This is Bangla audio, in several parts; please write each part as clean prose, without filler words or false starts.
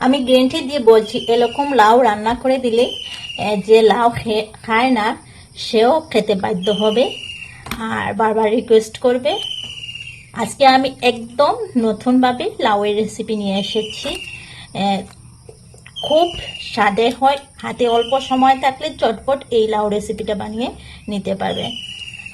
আমি গ্যারান্টি দিয়ে বলছি, এরকম লাউ রান্না করে দিলে যে লাউ খায় না সেও খেতে বাধ্য হবে আর বারবার রিকোয়েস্ট করবে। আজকে আমি একদম নতুনভাবে লাউয়ের রেসিপি নিয়ে এসেছি। খুব স্বাদের হয়, হাতে অল্প সময় থাকলে চটপট এই লাউ রেসিপিটা বানিয়ে নিতে পারবে।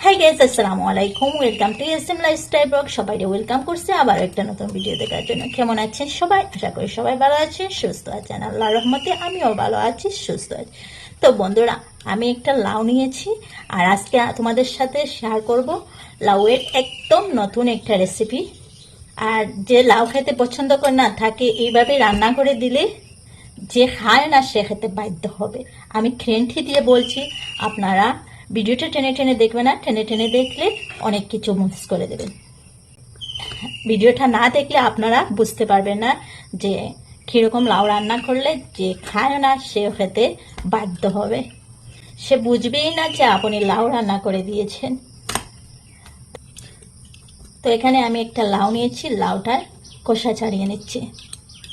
হাই গাইস, আসসালামু আলাইকুম, welcome to SM lifestyle blog. সবাইকে ওয়েলকাম করছি আবার একটা নতুন ভিডিও দেখার জন্য। কেমন আছেন সবাই? আশা করি সবাই ভালো আছেন, সুস্থ আছেন। আল্লাহর রহমতে আমিও ভালো আছি, সুস্থ আছি। তো বন্ধুরা, আমি একটা লাউ নিয়েছি আর আজকে তোমাদের সাথে শেয়ার করব লাউয়ের একদম নতুন একটা রেসিপি। আর যে লাউ খেতে পছন্দ করে না তাকে এইভাবে রান্না করে দিলে যে খায় না সে খেতে বাধ্য হবে। আমি গ্যারান্টি দিয়ে বলছি, আপনারা ভিডিওটা টেনে টেনে দেখবেন না, টেনে টেনে দেখলে অনেক কিছু মিস করে দেবেন। ভিডিওটা না দেখলে আপনারা বুঝতে পারবেন না যে কীরকম লাউ রান্না করলে যে খায় না সে খেতে বাধ্য হবে। সে বুঝবেই না যে আপনি লাউ রান্না করে দিয়েছেন। তো এখানে আমি একটা লাউ নিয়েছি, লাউটার খোসা ছাড়িয়ে নিচ্ছি।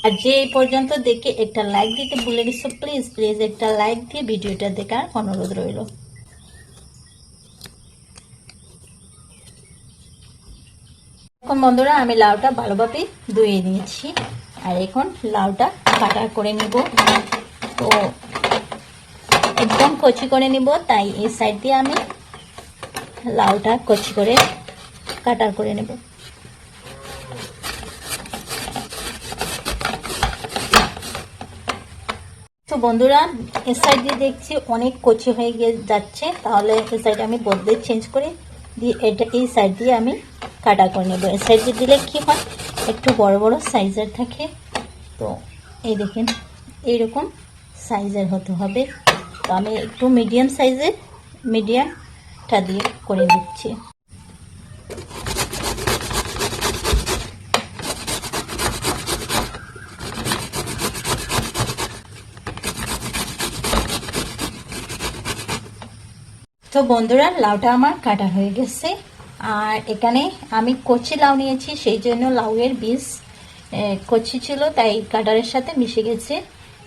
আর যে এই পর্যন্ত দেখে একটা লাইক দিতে ভুলে গেছো, প্লিজ প্লিজ একটা লাইক দিয়ে ভিডিওটা দেখার অনুরোধ রইল। এখন বন্ধুরা, আমি লাউটা ভালোভাবে ধুয়ে নিয়েছি আর এখন লাউটা কাটা করে নিব। তো একদম কচি করে নিব, তাই এই সাইড দিয়ে আমি লাউটা কচি করে কাটার করে নেব। তো বন্ধুরা, এই সাইড দিয়ে দেখছি অনেক কচি হয়ে যাচ্ছে, তাহলে এই সাইড আমি বদলে চেঞ্জ করে দিয়ে এটা এই সাইড দিয়ে আমি কাটা করে নেব। এই সাইড দিয়ে দিলে কি হয়, একটু বড় বড় সাইজের থাকে। তো এই দেখেন এইরকম সাইজের হতে হবে। তো আমি একটু মিডিয়াম সাইজের মিডিয়ামটা দিয়ে করে দিচ্ছি। তো বন্ধুরা, লাউটা আমার কাটা হয়ে গেছে। আর এখানে আমি কচি লাউ নিয়েছি, সেই জন্য লাউয়ের বীজ কচি ছিল, তাই কাটারের সাথে মিশে গেছে।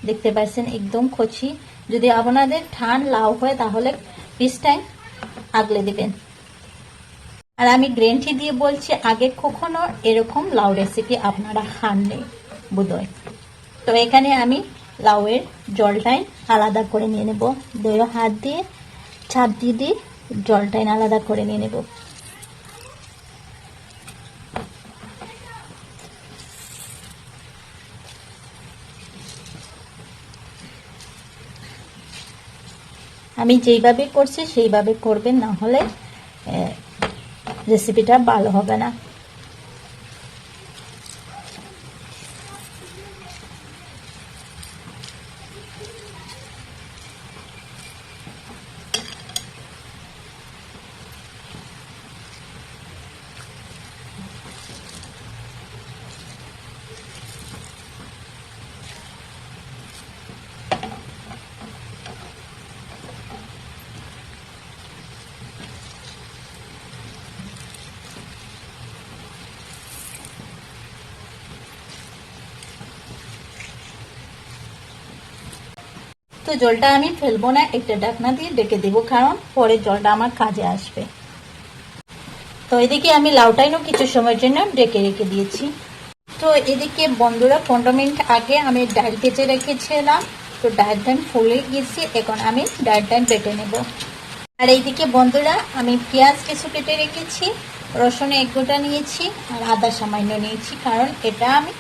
দেখতে পাচ্ছেন একদম কচি। যদি আপনাদের ঠান লাউ হয় তাহলে বীজটাই আগলে দিবেন। আর আমি গ্যারান্টি দিয়ে বলছি, আগে কখনো এরকম লাউ রেসিপি আপনারা খাননি বোধহয়। তো এখানে আমি লাউয়ের জলটাই আলাদা করে নিয়ে নেব। দুই হাত দিয়ে চাপ দিয়ে দিয়ে জলটাই আলাদা করে নিয়ে নেব। আমি যেইভাবে করছি সেইভাবে করবেন, না হলে রেসিপিটা ভালো হবে না। তো জলটা আমি ফেলবো না, একটা ঢাকনা দিয়ে ঢেকে দেবো, কারণ পরে জলটা আমার কাজে আসবে। তো এদিকে আমি লাউটাইনও কিছু সময়ের জন্য ঢেকে রেখে দিয়েছি। তো এদিকে বন্ধুরা, 15 মিনিট আগে আমি ডাল কেটে রেখেছিলাম। তো ডালটা ফুলে গেছি, এখন আমি ডালটা বেটে নেব। আর এইদিকে বন্ধুরা, আমি পেঁয়াজ কিছু কেটে রেখেছি, রসুন 1 গোটা নিয়েছি আর আদা সামান্য নিয়েছি, কারণ এটা আমি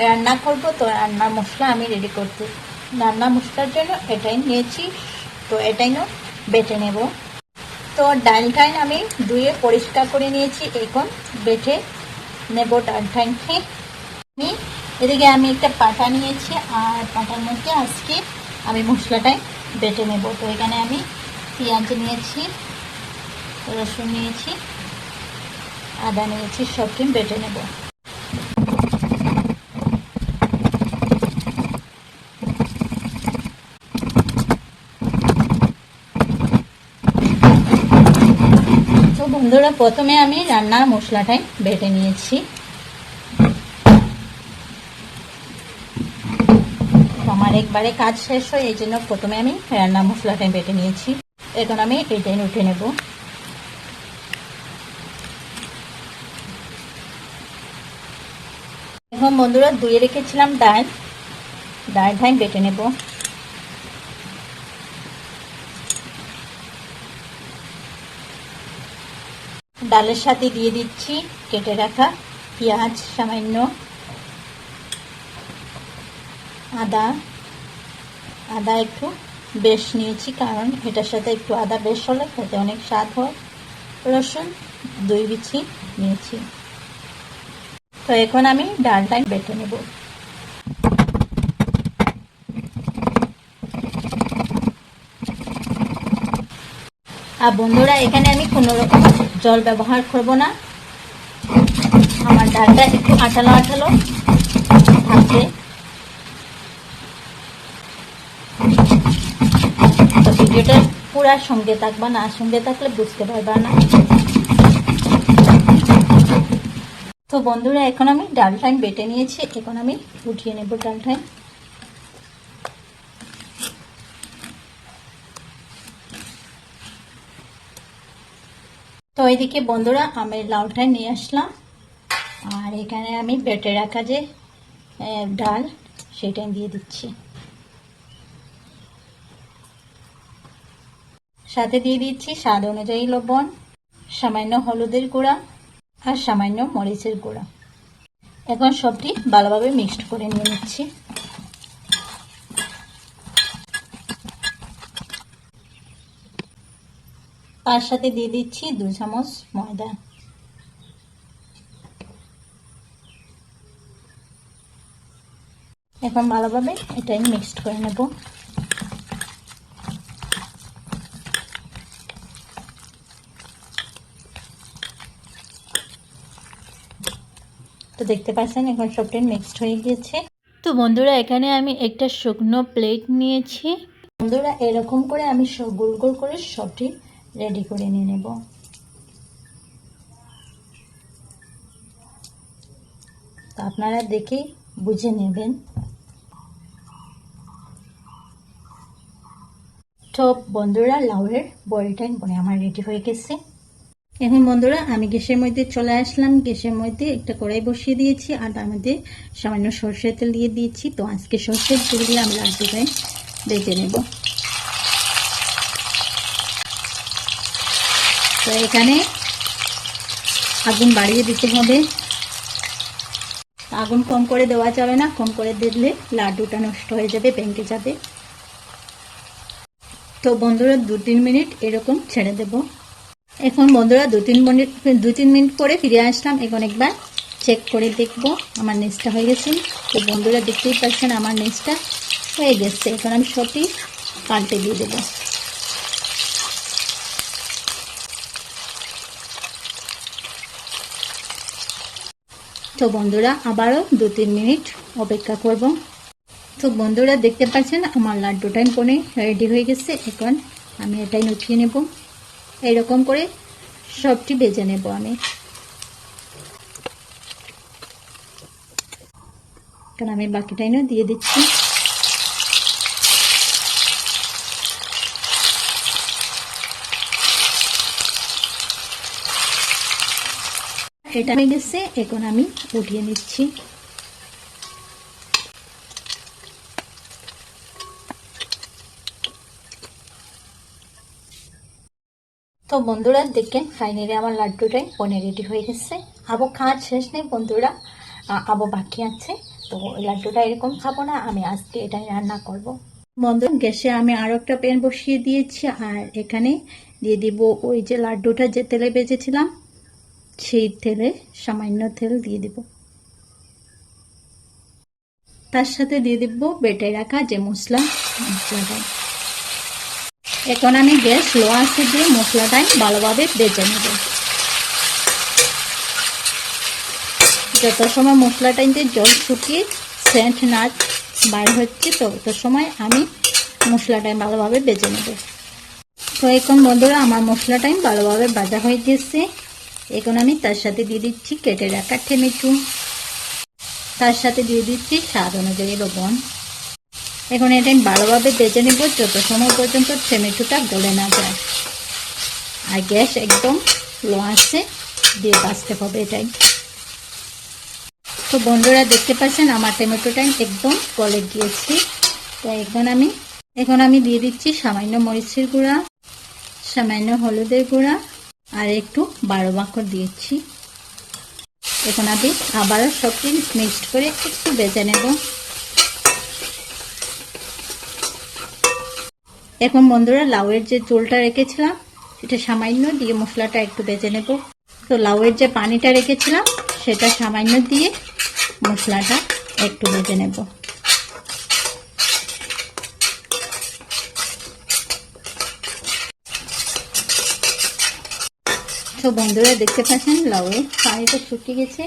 রান্না করব। তো রান্নার মশলা আমি রেডি করতে, রান্না মশলার জন্য এটাই নিয়েছি। তো এটাই বেটে নেব। তো ডালটাই আমি ধুয়ে পরিষ্কার করে নিয়েছি, এখন বেটে নেব ডালটাকে। এদিকে আমি একটা পাটা নিয়েছি আর পাটার মধ্যে আজকে আমি মশলাটাই বেটে নেব। তো এখানে আমি পেঁয়াজ নিয়েছি, রসুন নিয়েছি, আদা নিয়েছি, সবকে বেটে নেব। তো বন্ধুরা, প্রথমে আমি রান্নার মশলাটাই বেটে নিয়েছি। আমার একবারে কাজ শেষ হয়, এই জন্য প্রথমে আমি রান্না মশলাটা বেটে নিয়েছি। এখন আমি এটাই উঠে নেব। এখন বন্ধুরা ধুয়ে রেখেছিলাম ডালটা আমি বেটে নেব। ডালের সাথে দিয়ে দিচ্ছি কেটে রাখা পেঁয়াজ, সামান্য আদা একটু বেশ নিয়েছি, কারণ এটার সাথে একটু আদা বেশ হলে খেতে অনেক স্বাদ হয়। রসুন 2 বিচি নিয়েছি। তো এখন আমি ডালটা বেটে নেব। আর বন্ধুরা এখানে আমি কোনো রকম জল ব্যবহার করব না। আমার ডালটা একটু আঠালো থাকবে। তো ভিডিওটা পুরো সঙ্গে থাকবা, না সঙ্গে থাকলে বুঝতে পারবা না। তো বন্ধুরা এখন আমি ডালটা বেটে নিয়েছি, এখন আমি উঠিয়ে নেব ডালটা। তো এইদিকে বন্ধুরা আমি লাউটা নিয়ে আসলাম, আর এখানে আমি বেটে রাখা যে ডাল সেটা দিয়ে দিচ্ছি। সাথে দিয়ে দিচ্ছি স্বাদ অনুযায়ী লবণ, সামান্য হলুদের গুঁড়া আর সামান্য মরিচের গুঁড়া। এখন সবটি ভালোভাবে মিক্সড করে নিয়ে নিচ্ছি। তার সাথে দিয়ে দিচ্ছি 2 চামচ ময়দা। এখন ভালোভাবে এটাই মিক্সড করে নেব। তো দেখতে পাচ্ছেন এখন সবটাই মিক্সড হয়ে গিয়েছে। তো বন্ধুরা এখানে আমি একটা শুকনো প্লেট নিয়েছি। বন্ধুরা এরকম করে আমি সব গোল গোল করে সবটি রেডি করে নিয়ে নেব। তো আপনারা দেখেই বুঝে নেবেন। তো বন্ধুরা লাউয়ের বড়িটা আমার রেডি হয়ে গেছে। এখন বন্ধুরা আমি গ্যাসের মধ্যে চলে আসলাম। গ্যাসের মধ্যে একটা কড়াই বসিয়ে দিয়েছি আর তার মধ্যে সামান্য সরষের তেল দিয়ে দিয়েছি। তো আজকে সরষের তেল দিয়ে আমি লাড্ডুটা ভেজে নেব। তো এখানে আগুন বাড়িয়ে দিতে হবে। আগুন কম করে দেওয়া যাবে না, কম করে দিলে লাড্ডুটা নষ্ট হয়ে যাবে, ভেঙে যাবে। তো বন্ধুরা 2-3 মিনিট এরকম ছেড়ে দেব। এখন বন্ধুরা 2-3 মিনিট পরে ফিরে আসলাম। এখন একবার চেক করে দেখব আমার নিচটা হয়ে গেছে। তো বন্ধুরা দেখতেই পাচ্ছেন আমার নিচটা হয়ে গেছে। এখন আমি সবটি পাল্টে দিয়ে দেব। তো বন্ধুরা আবারও 2-3 মিনিট অপেক্ষা করব। তো বন্ধুরা দেখতে পাচ্ছেন আমার লাড্ডুটা রেডি হয়ে গেছে। এখন আমি এটাই উঠিয়ে নেব। এইরকম করে সবটি ভেজে নেব আমি। এখন আমি বাকিটাই দিয়ে দিচ্ছি। এটা হয়ে গেছে, এখন আমি উঠিয়ে নিচ্ছি। তো বন্ধুরা দেখেন ফাইনালি আমার লাড্ডুটাই রেডি হয়ে গেছে। আবো খাওয়ার শেষ নেই বন্ধুরা, আবো বাকি আছে। তো লাড্ডুটা এরকম খাবো না, আমি আজকে এটাই রান্না করব। বন্ধুরা গ্যাসে আমি আরও একটা প্যান বসিয়ে দিয়েছি, আর এখানে দিয়ে দিব ওই যে লাড্ডুটা যে তেলে ভেজেছিলাম সেই তেলে সামান্য তেল দিয়ে দিব। তার সাথে দিয়ে দিব বেটে রাখা যে মশলাটা। এখন আমি গ্যাস লো আঁচে দিয়ে মশলাটা ভালোভাবে ভেজে নেব। যত সময় মশলাটাতে জল শুকিয়ে সেন্ট না বাইর হচ্ছে তত সময় আমি মশলাটা ভালোভাবে ভেজে নেব। তো এখন বন্ধুরা আমার মশলাটা ভালোভাবে ভাজা হয়ে গেছে। এখন আমি তার সাথে দিয়ে দিচ্ছি কেটে রাখা টমেটো, তার সাথে দিয়ে দিচ্ছি স্বাদ অনুযায়ী লবণ, এখন এটা আমি ভালোভাবে ভেজে নেব যত সময় পর্যন্ত টমেটোটা গলে না যায়। আর গ্যাস একদম লো আছে দিয়ে ভাজতে হবে এটাই। তো বন্ধুরা দেখতে পাচ্ছেন আমার টমেটোটা একদম গলে গিয়েছে। তো এখন আমি দিয়ে দিচ্ছি সামান্য মরিচের গুঁড়া, সামান্য হলুদের গুঁড়া আর একটু বারো মাখন দিয়েছি। এখন আমি আবারও সবটি মিক্সড করে একটু ভেজে নেব। এখন বন্ধুরা লাউয়ের যে ঝোলটা রেখেছিলাম সেটা সামান্য দিয়ে মশলাটা একটু ভেজে নেব। তো লাউয়ের যে পানিটা রেখেছিলাম সেটা সামান্য দিয়ে মশলাটা একটু ভেজে নেব। তো বন্ধুরা দেখতে পাচ্ছেন লাউয়ের পানিটা শুকিয়ে গেছে।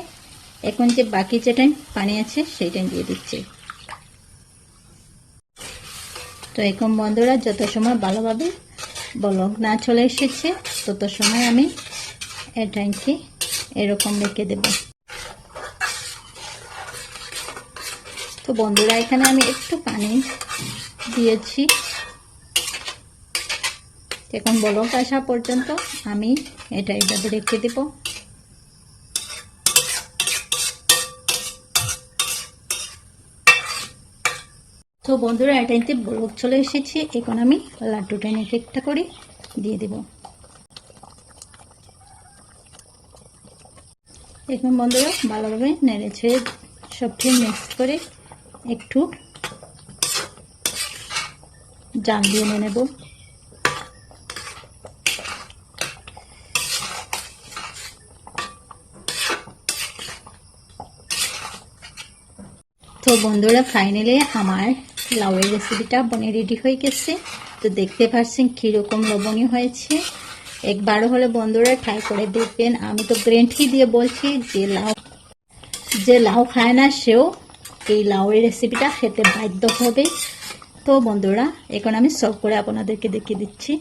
এখন যে বাকি যেটা পানি আছে সেটা দিয়ে দিচ্ছি। তো এখন বন্ধুরা যত সময় ভালোভাবে বলক না চলে এসেছে তত সময় আমি এটাকে এরকম রেখে দেব। তো বন্ধুরা এখানে আমি একটু পানি দিয়েছি। এখন বলক আসা পর্যন্ত আমি এটা এইভাবে রেখে দেব। তো বন্ধুরা এটাইতে বলক চলে এসেছে। এখন আমি লাড্ডুটা এক একটা করে দিয়ে দেব। এখন বন্ধুরা ভালোভাবে নেড়ে ছেড়ে সবটি মিক্স করে একটু জাল দিয়ে নেব। তো বন্ধুরা ফাইনালি আমার লাউয়ের রেসিপিটা বনে রেডি হয়ে গেছে। তো দেখতে পাচ্ছেন কীরকম লবণীয় হয়েছে। একবারও হলে বন্ধুরা ট্রাই করে দেখবেন। আমি তো গ্যারান্টি দিয়ে বলছি যে লাউ খায় না সেও এই লাউয়ের রেসিপিটা খেতে বাধ্য হবে। তো বন্ধুরা এখন আমি সার্ভ করে আপনাদেরকে দেখিয়ে দিচ্ছি।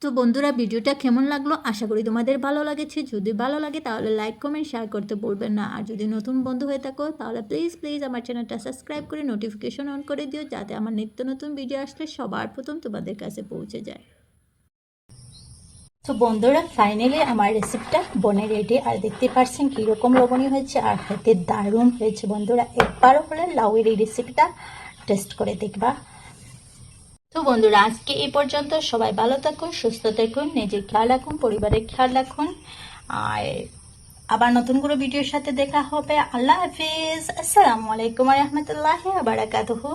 তো বন্ধুরা ভিডিওটা কেমন লাগলো আশা করি তোমাদের ভালো লাগেছে। যদি ভালো লাগে তাহলে লাইক কমেন্ট শেয়ার করতে ভুলবেন না। আর যদি নতুন বন্ধু হয়ে থাকো তাহলে প্লিজ আমার চ্যানেলটা সাবস্ক্রাইব করে নোটিফিকেশন অন করে দিও, যাতে আমার নিত্য নতুন ভিডিও আসলে সবার প্রথম তোমাদের কাছে পৌঁছে যায়। তো বন্ধুরা ফাইনালি আমার রেসিপিটা বনে রেডি। আর দেখতে পাচ্ছেন কীরকম লবণীয় হয়েছে আর খেতে দারুণ হয়েছে। বন্ধুরা একবারও হলে লাউয়ের এই রেসিপিটা টেস্ট করে দেখবা। তো বন্ধুরা আজকে এই পর্যন্ত। সবাই ভালো থাকুন, সুস্থ থাকুন, নিজের খেয়াল রাখুন, পরিবারের খেয়াল রাখুন। আর আবার নতুন কোনো ভিডিওর সাথে দেখা হবে। আল্লাহ হাফিজ। আসসালামু আলাইকুম ওয়া রাহমাতুল্লাহি ওয়া বারাকাতুহু।